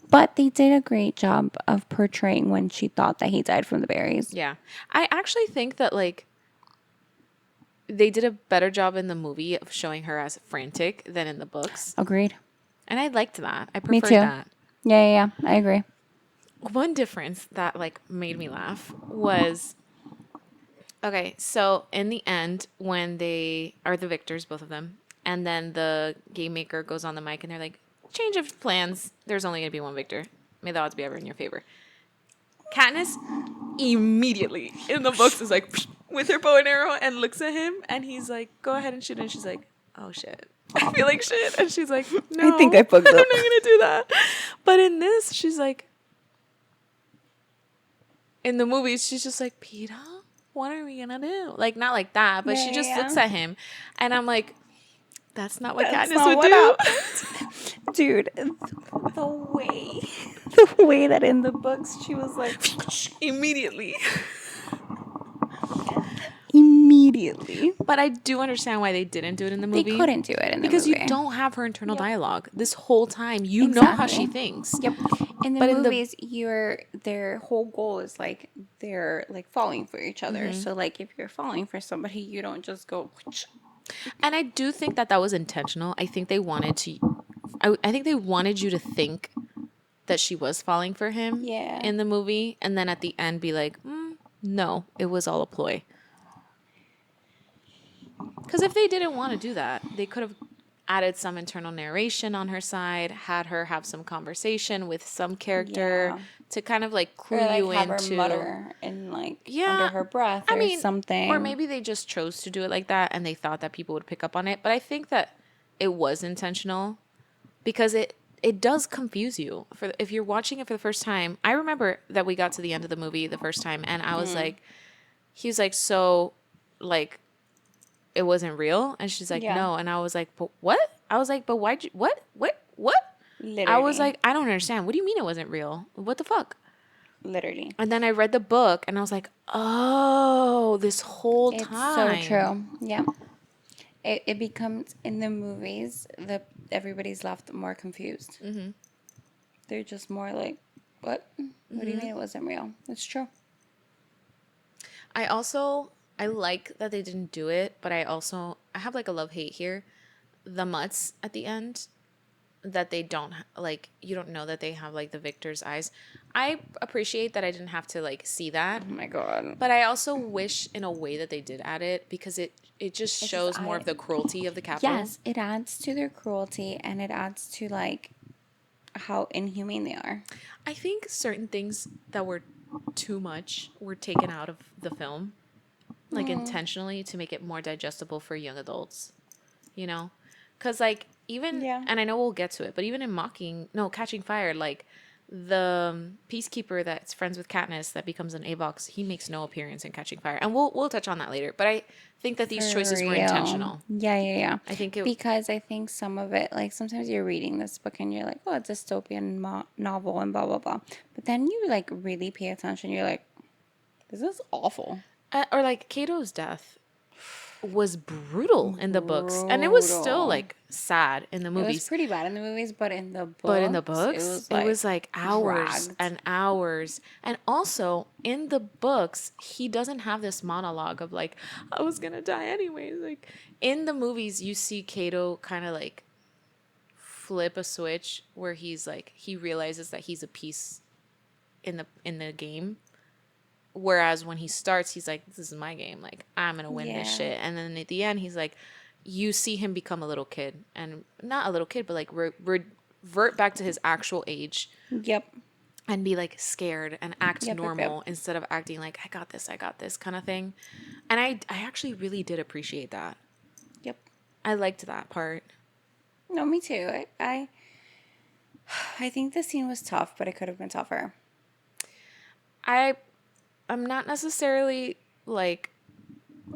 But they did a great job of portraying when she thought that he died from the berries. Yeah. I actually think that, like, they did a better job in the movie of showing her as frantic than in the books. Agreed. And I liked that. I Me preferred too. that. Yeah, I agree. One difference that, like, made me laugh was, okay, so in the end, when they are the victors, both of them, and then the game maker goes on the mic and they're like, change of plans. There's only going to be one victor. May the odds be ever in your favor. Katniss immediately in the books is like with her bow and arrow and looks at him and he's like, go ahead and shoot. And she's like, oh shit. I feel like shit. And she's like, no, I think I fucked I'm up. not going to do that. But in this, she's like, in the movies, she's just like, Peter, what are we going to do? Like, not like that, but she just looks at him. And I'm like, that's not what That's Katniss not would what do. happened. Dude, the way that in the books she was like Immediately. immediately. But I do understand why they didn't do it in the They movie. couldn't do it in the because movie. you don't have her internal dialogue this whole time. You know how she thinks. Yep. In the But in the- movies, their whole goal is like they're like falling for each other. So like if you're falling for somebody, you don't just go. And I do think that that was intentional. I think they wanted to. I think they wanted you to think that she was falling for him. Yeah. In the movie, and then at the end be like, no, it was all a ploy. Because if they didn't want to do that, they could have added some internal narration on her side, had her have some conversation with some character Yeah. to kind of like clue Or like you have into. her mutter and like Yeah, under her breath I or mean, something. or maybe they just chose to do it like that and they thought that people would pick up on it. But I think that it was intentional because it does confuse you. For if you're watching it for the first time, I remember that we got to the end of the movie the first time and I was like, he was like, so like it wasn't real? And she's like, Yeah. no. And I was like, but what? I was like, but why'd you, what? Literally. I was like, I don't understand. What do you mean it wasn't real? What the fuck? Literally. And then I read the book and I was like, oh, this whole It's time. so true. Yeah. It becomes in the movies everybody's left more confused. They're just more like, What? What do you mean it wasn't real? It's true. I like that they didn't do it, but I have like a love hate here. The mutts at the end, that they don't like, you don't know that they have like the victor's eyes. I appreciate that I didn't have to like see that, Oh my god. but I also wish in a way that they did add it, because it just It's just shows more I of the cruelty of the capital. yes, it adds to their cruelty and it adds to like how inhumane they are. I think certain things that were too much were taken out of the film, like intentionally to make it more digestible for young adults, you know? Because, like, even, Yeah. and I know we'll get to it, but even in Catching Fire, like, the peacekeeper that's friends with Katniss that becomes an Avox, he makes no appearance in Catching Fire. And we'll touch on that later. But I think that these For choices were real. intentional. Yeah, yeah, yeah. I think it, Because I think some of it, like sometimes you're reading this book and you're like, oh, it's a dystopian novel and blah, blah, blah. But then you like really pay attention. You're like, this is awful. or like Cato's death was brutal in the books. And it was still Brutal. like sad in the It was movies. pretty bad in the movies, but in the But in the books, books, it was like hours dragged. and hours. And also in the books, he doesn't have this monologue of like, I was gonna die anyways. Like in the movies, you see Kato kind of like flip a switch where he's like, he realizes that he's a piece in the game. Whereas when he starts, he's like, this is my game. Like, I'm gonna win this Yeah. shit. And then at the end, he's like, you see him become a little kid, and not a little kid, but like revert back to his actual age Yep. and be like scared and act Yep, yep, normal yep. instead of acting like I got this kind of thing. And I actually really did appreciate that. Yep. I liked that part. No, me too. I think the scene was tough, but it could have been tougher. I'm not necessarily like,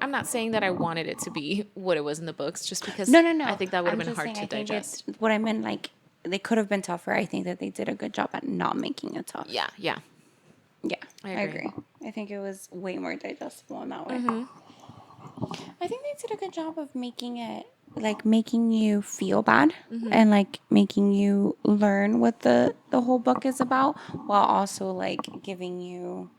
I'm not saying that I wanted it to be what it was in the books, just because No, no, I no. think that would have I'm been just hard saying. to I think digest. it's what I meant. Like they could have been tougher. I think that they did a good job at not making it tough. Yeah, yeah. Yeah, I I agree. agree. I think it was way more digestible in that way. Mm-hmm. I think they did a good job of making it like making you feel bad Mm-hmm. and like making you learn what the whole book is about while also like giving you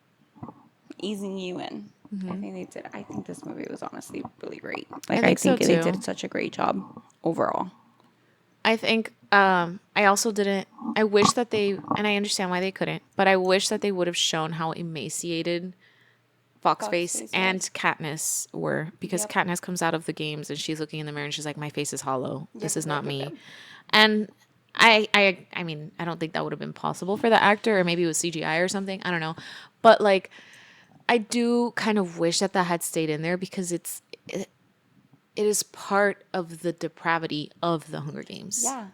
easing you in. I think they did. I think this movie was honestly really great. Like I think so think they too. did such a great job overall. I think I also didn't, I wish that they, and I understand why they couldn't, but I wish that they would have shown how emaciated Foxface Foxface and was. Katniss were, because Yep. Katniss comes out of the games and she's looking in the mirror and she's like, my face is hollow. This Yep, is yep, not yep, me. yep. And I mean, I don't think that would have been possible for the actor, or maybe it was CGI or something. I don't know. But like, I do kind of wish that that had stayed in there, because it is part of the depravity of the Hunger Games. Yeah.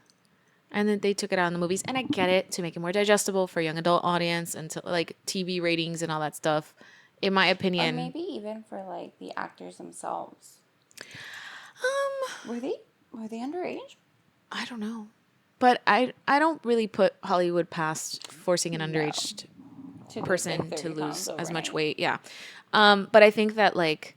And then they took it out in the movies, and I get it, to make it more digestible for young adult audience and to like TV ratings and all that stuff. In my Or opinion, maybe even for like the actors themselves. um, Were they underage? I don't know, but I don't really put Hollywood past forcing an No. underage To lose person like to 30 lose pounds as much overnight. weight. Yeah, but I think that like,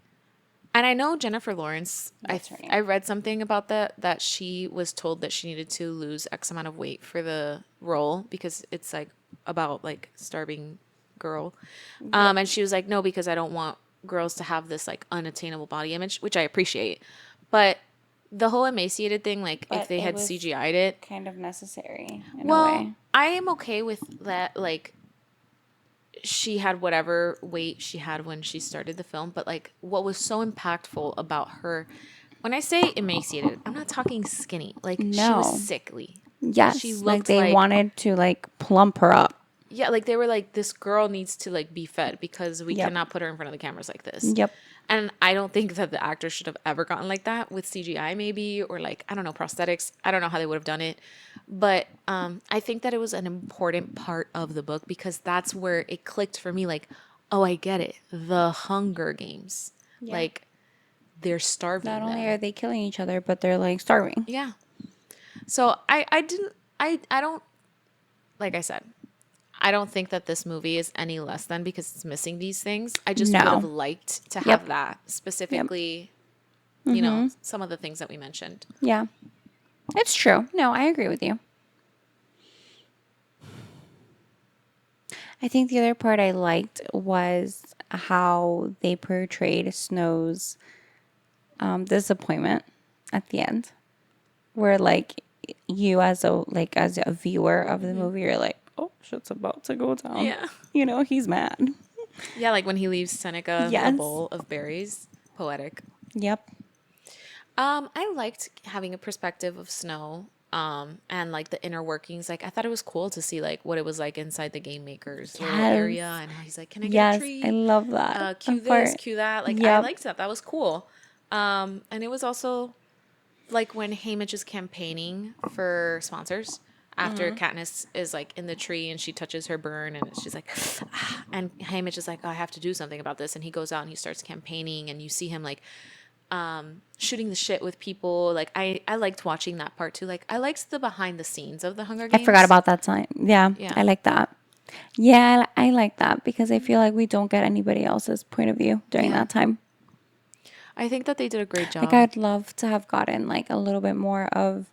and I know Jennifer Lawrence. That's her name. I read something about that she was told that she needed to lose X amount of weight for the role, because it's like about like starving girl, and she was like, no, because I don't want girls to have this like unattainable body image, which I appreciate, but the whole emaciated thing, like if But they it had was CGI'd it, kind of necessary in a well, way. I am okay with that. Like she had whatever weight she had when she started the film, but like what was so impactful about her, when I say emaciated, I'm not talking skinny. Like she was No. sickly. She Yes, like looked they like, wanted to like plump her up. yeah, like they were like, this girl needs to like be fed, because we Yep. cannot put her in front of the cameras like this. Yep. And I don't think that the actor should have ever gotten like that with CGI, maybe, or like, I don't know, prosthetics. I don't know how they would have done it. But I think that it was an important part of the book, because that's where it clicked for me. Like, oh, I get it. The Hunger Games. Yeah. Like, they're starving Not only them. are they killing each other, but they're like starving. Yeah. So I don't, like I said, I don't think that this movie is any less than, because it's missing these things. I just would have No. liked to Yep. have that specifically, you know, some of the things that we mentioned. Yeah. It's true. No, I agree with you. I think the other part I liked was how they portrayed Snow's disappointment at the end, where like you as a viewer of the movie, you're like, oh, shit's about to go down. Yeah. You know, he's mad. Yeah, like when he leaves Seneca the Yes. bowl of berries. Poetic. Yep. I liked having a perspective of Snow, and like the inner workings. Like I thought it was cool to see like what it was like inside the game maker's little Yes. area and how he's like, "Can I get a Yes. I treat? love that. Cue That this, part. cue that." Like I Yep. liked that. That was cool. And it was also like when Haymitch is campaigning for sponsors after Katniss is like in the tree and she touches her burn and she's like, ah, and Haymitch is like, oh, I have to do something about this. And he goes out and he starts campaigning and you see him like shooting the shit with people. Like I liked watching that part too. Like I liked the behind the scenes of the Hunger I Games. forgot about that time. Yeah. Yeah. I like that. Yeah, I like that because I feel like we don't get anybody else's point of view during Yeah. that time. I think that they did a great job. Like I'd love to have gotten like a little bit more of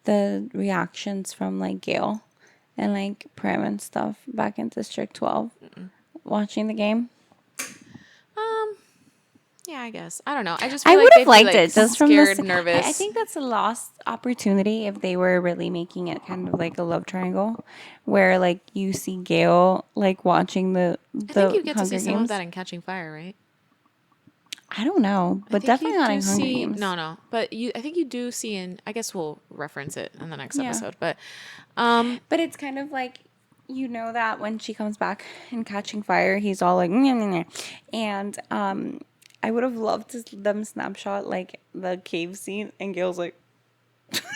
the reactions from like Gail and like Prim and stuff back in District 12 watching the game. Yeah, I guess. I don't know. I just I feel would like have they'd be liked like it just from the. scared, nervous. I think that's a lost opportunity if they were really making it kind of like a love triangle, where like you see Gail like watching the I think you get to Hunger see some of Games. that in Catching Fire, right? I don't know, I but think definitely you not do in Hunger see Games. no, but you I think you do see in I guess we'll reference it in the next Yeah. episode. But But it's kind of like you know that when she comes back in Catching Fire, he's all like, "Nyeh, nyeh, nyeh." And I would have loved to them snapshot like the cave scene, and Gail's like,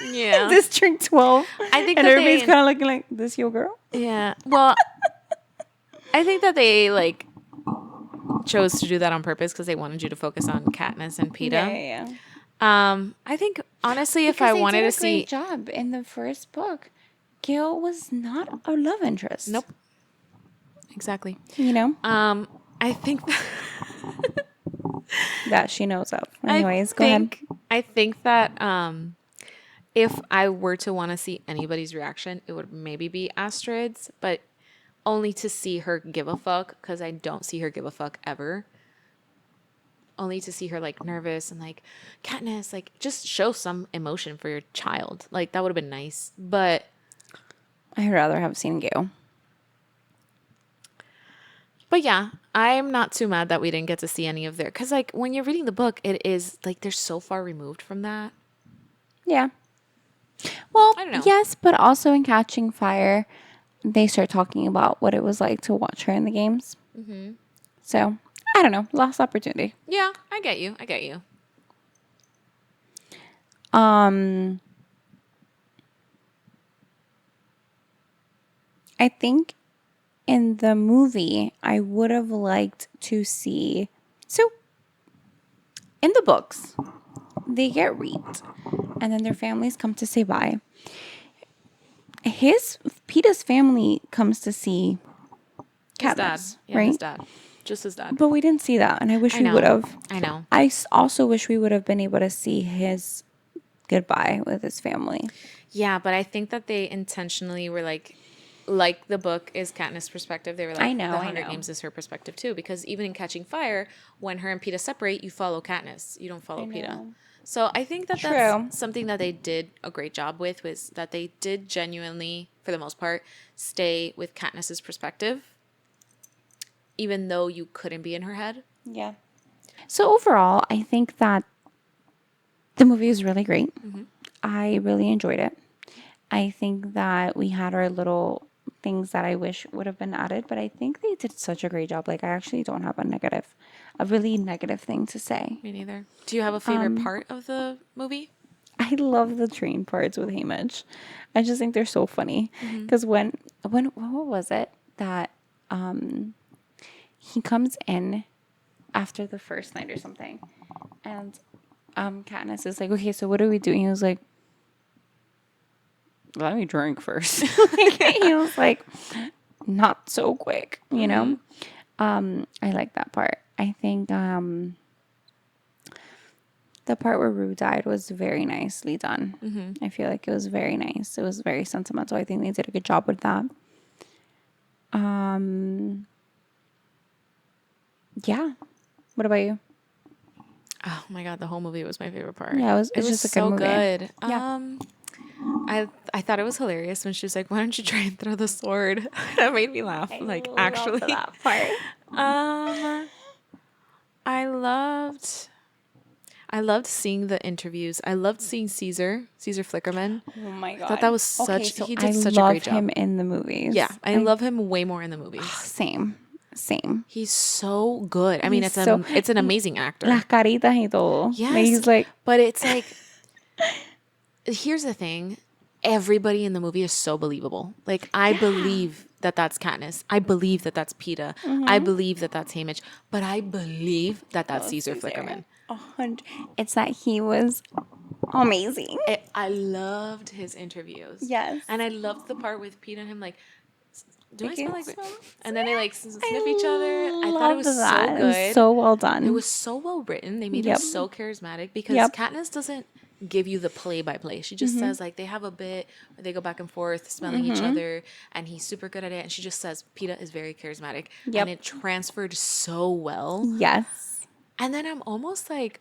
yeah. District 12, I think and that everybody's they kind of looking like, "This your girl?" yeah. Well, I think that they like chose to do that on purpose because they wanted you to focus on Katniss and Peeta. Yeah. I think honestly, if Because I they wanted did to a great see, job in the first book. Gail was not a love interest. nope, exactly. You know I think that she knows of. Anyways, go ahead. I think that if I were to want to see anybody's reaction, it would maybe be Astrid's, but only to see her give a fuck because I don't see her give a fuck ever. Only to see her like nervous and like Katniss, like just show some emotion for your child. Like that would have been nice, but I'd rather have seen Gail. yeah, I'm not too mad that we didn't get to see any of their because like when you're reading the book, it is like they're so far removed from that. Yeah. Well, I don't know. yes, but also in Catching Fire, they start talking about what it was like to watch her in the games. Mm-hmm. So, I don't know. Lost opportunity. Yeah, I get you. I get you. I think in the movie, I would have liked to see. So, in the books, they get reaped, and then their families come to say bye. Peeta's family comes to see His dad. Katniss, Yeah, right? his dad. Just his dad. But we didn't see that, and I wish I we know. would have. I know. Also wish we would have been able to see his goodbye with his family. Yeah, but I think that they intentionally were like the book is Katniss' perspective. They were like, I know, the I Hunger know. Games is her perspective too. Because even in Catching Fire, when her and Peeta separate, you follow Katniss. You don't follow Peeta. know. So I think that True. that's something that they did a great job with was that they did genuinely, for the most part, stay with Katniss' perspective, even though you couldn't be in her head. Yeah. So overall, I think that the movie is really great. Mm-hmm. I really enjoyed it. I think that we had our little things that I wish would have been added, but I think they did such a great job. Like I actually don't have a really negative thing to say. Me neither. Do you have a favorite part of the movie? I love the train parts with Haymitch. I just think they're so funny because when what was it that he comes in after the first night or something, and Katniss is like, okay, so what are we doing? He was like, let me drink first. He was like, not so quick, you know. I like that part. I think the part where Rue died was very nicely done. I feel like it was very nice. It was very sentimental. I think they did a good job with that. Yeah. What about you? Oh my god, the whole movie was my favorite part. Yeah, It it's was just a good so movie. good. Yeah. I thought it was hilarious when she was like, "Why don't you try and throw the sword?" That made me laugh. I Like love actually, that part. um, I loved I loved seeing the interviews. I loved seeing Caesar Flickerman. Oh my I thought that god. was Okay, such so he I did such a love great job. him in the movies. Yeah, I love him way more in the movies. Same. Same. He's so good. I mean, He's so it's an amazing actor. las caritas y todo. Like, Yes, he's like, but it's like here's the thing. Everybody in the movie is so believable. Like I believe that that's Katniss. I believe that that's Peeta. I believe that that's Haymitch. But I believe that that's Caesar Flickerman. 100. It's that he was amazing. I loved his interviews. Yes. And I loved the part with Peeta and him like, do I Like, smell like? it smells- And then they like sniff each other. I thought it was love so that. good. It was so well done. It was so well written. They made him Yep. so charismatic because Yep. Katniss doesn't give you the play by play. She just says like they have a bit where they go back and forth smelling each other and he's super good at it and she just says Peeta is very charismatic Yep. and it transferred so well. Yes. And then I'm almost like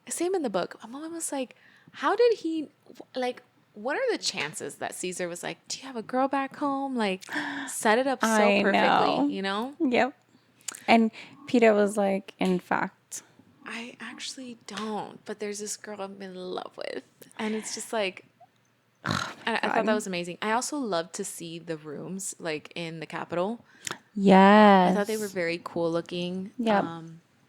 same in the book. I'm almost like how did he like what are the chances that Caesar was like, "Do you have a girl back home?" Like set it up so I perfectly, know. you know? Yep. And Peter was like, in fact. I actually don't, but there's this girl I'm in love with. And it's just like, I thought that was amazing. I also loved to see the rooms like in the Capitol. Yes. I thought they were very cool looking. Yep.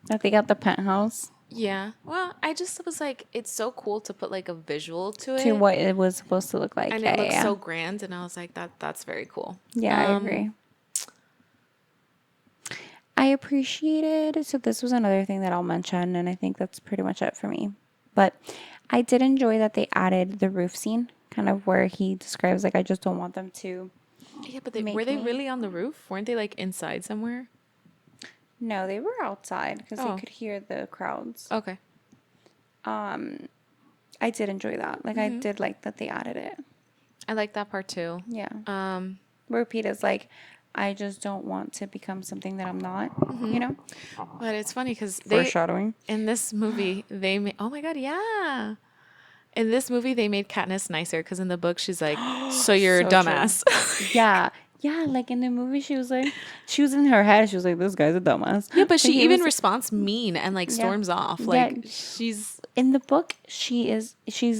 That they got the penthouse Yeah. Well, I just was like, it's so cool to put like a visual to it. to what it was supposed to look like. And yeah, it looks yeah. so grand. And I was like, that's very cool. Yeah, I agree. I appreciated, so this was another thing that I'll mention, and I think that's pretty much it for me. But I did enjoy that they added the roof scene, kind of where he describes, like, I just don't want them to. Yeah, but Make were they me- really on the roof? Weren't they like inside somewhere? No, they were outside because Oh. they could hear the crowds. Okay. I did enjoy that. Like, I did like that they added it. I like that part too. Yeah. Where Peter's like, I just don't want to become something that I'm not, you know? But it's funny because Foreshadowing. in this movie they made oh my god yeah in this movie they made Katniss nicer because in the book she's like so you're a So dumbass. Yeah. Yeah, like in the movie, she was in her head, she was like, this guy's a dumbass. Yeah, but she he even was- responds mean and like storms off like Yeah. she's in the book, she's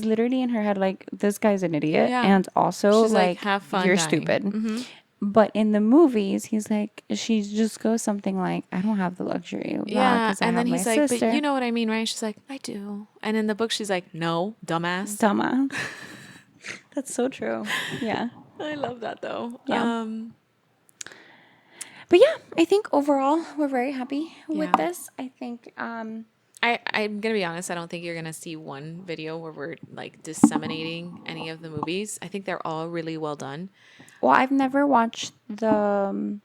literally in her head, like, this guy's an idiot. Yeah. And also, She's like, like, "Have fun you're dying." stupid. But in the movies, he's like, she just goes something like, I don't have the luxury. yeah 'Cause I and have then my he's like sister. but you know what I mean right she's like I do and in the book she's like no dumbass. Dumbass. That's so true. Yeah. I love that though. Yeah. But yeah, I think overall we're very happy with Yeah. this. I think I'm gonna be honest. I don't think you're gonna see one video where we're like disseminating any of the movies. I think they're all really well done. well, I've never watched the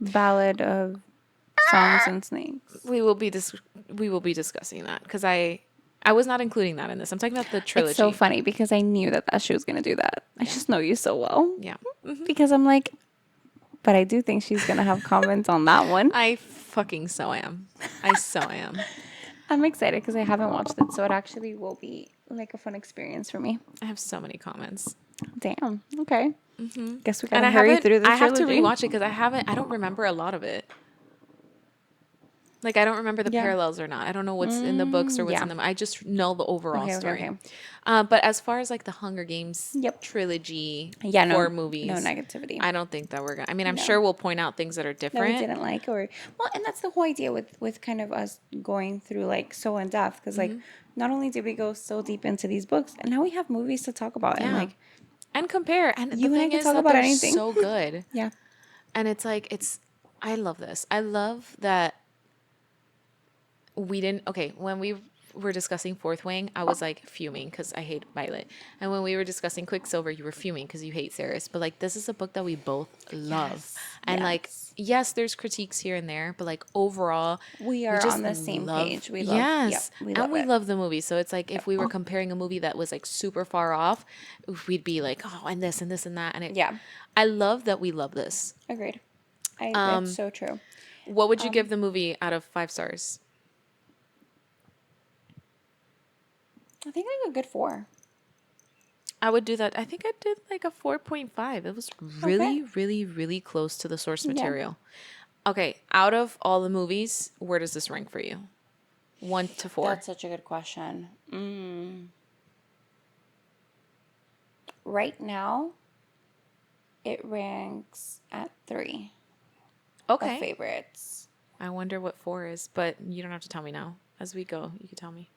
Ballad of Songs and Snakes. We will be discussing that because I was not including that in this. I'm talking about the trilogy. It's so funny because I knew that she was gonna do that. I just know you so well. Yeah, Because I'm like, but I do think she's gonna have comments on that one. I fucking so am. I so am. I'm excited because I haven't watched it, so it actually will be like a fun experience for me. I have so many comments. Damn. Okay. Guess we And gotta hurry through the I have to trilogy. rewatch it because I don't remember a lot of it. Like I don't remember the Yeah. parallels or not. I don't know what's in the books or what's yeah. in them. I just know the overall Okay, story. okay. But as far as like the Hunger Games Yep. trilogy, Yeah, no, four movies, no negativity. I don't think that we're gonna. I mean, I'm No. sure we'll point out things that are that we different. didn't like, or well, and that's the whole idea with kind of us going through like so in depth because like not only did we go so deep into these books, and now we have movies to talk about, and Yeah. like And compare. And You the and I thing can is talk that about they're anything. so good. yeah, And it's like I love this. I love that we didn't. Okay, when we were discussing Fourth Wing, I was like fuming because I hate Violet. And when we were discussing Quicksilver, you were fuming because you hate Ceres. But like, this is a book that we both love. Yes. And like, Yes. yes, there's critiques here and there, but like overall, We we are just on the same love, page. We love, yep, yes. we And love we it. love the movie. So it's like if Yep. we were comparing a movie that was like super far off, we'd be like, oh, and this and this and that. And it, Yeah. I love that we love this. Agreed. It's so true. What would you give the movie out of 5 stars? I think like a good 4. I would do that. I think I did like a 4.5. It was really, really, really close to the source Yeah. material. Okay, out of all the movies, where does this rank for you? 1 to 4. That's such a good question. Right now, it ranks at 3 of Okay. favorites. I wonder what 4 is, but you don't have to tell me now. As we go, you can tell me.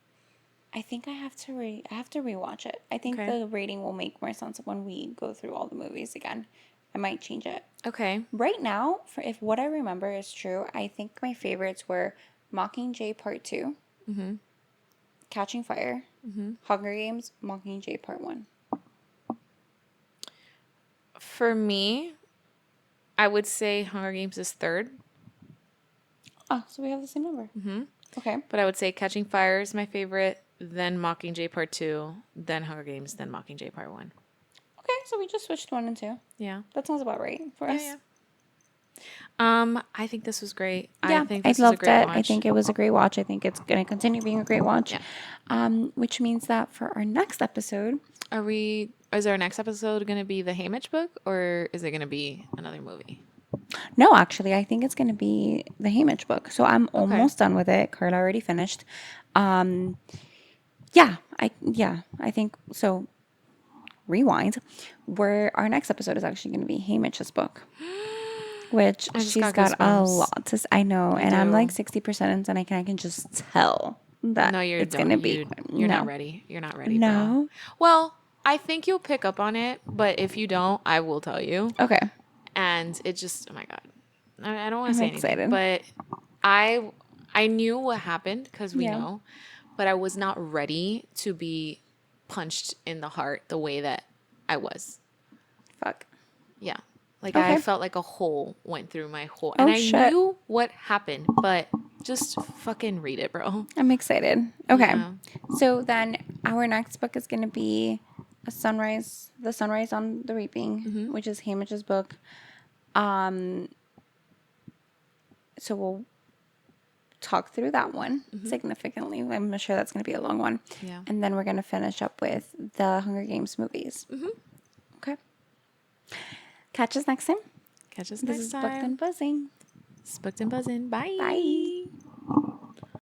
I think I have to rewatch it. I think Okay. the rating will make more sense when we go through all the movies again. I might change it. Okay. Right now, for if what I remember is true, I think my favorites were Mockingjay Part 2, Catching Fire, Hunger Games, Mockingjay Part 1. For me, I would say Hunger Games is 3rd, Oh, so we have the same number. Okay. but I would say Catching Fire is my favorite, then Mockingjay Part 2, then Hunger Games, then Mockingjay Part 1. Okay, so we just switched 1 and 2. Yeah. That sounds about right for us. Yeah. I think this was great. Yeah, I think I this was a loved great it. watch. I think it was a great watch. I think it's going to continue being a great watch. Yeah. Which means that for our next episode, Is our next episode going to be the Haymitch book or is it going to be another movie? no, actually, I think it's going to be the Haymitch book. So I'm almost done with it. Carla already finished. I think so. Rewind, where our next episode is actually going to be Haymitch's book, which I just she's got got a goosebumps. lot to. I know, and I'm do. like 60% into, and I can just tell that No, it's going to be. you're No. not ready. You're not ready, bro. No. Well, I think you'll pick up on it, but if you don't, I will tell you. Okay. And it just, oh my God. I don't want I'm to say excited. anything, but I knew what happened because we Yeah. know, but I was not ready to be punched in the heart the way that I was. Fuck. Yeah. Like Okay. I felt like a hole went through my whole, and I shit. knew what happened, but just fucking read it, bro. I'm excited. Okay. Yeah. So then our next book is going to be The Sunrise on the Reaping, which is Haymitch's book. So we'll talk through that one significantly. I'm sure that's going to be a long one. Yeah. And then we're going to finish up with the Hunger Games movies. Okay. Catch us next time. Catch us This next is time. Booked and Buzzing. Booked and buzzing. Bye. Bye.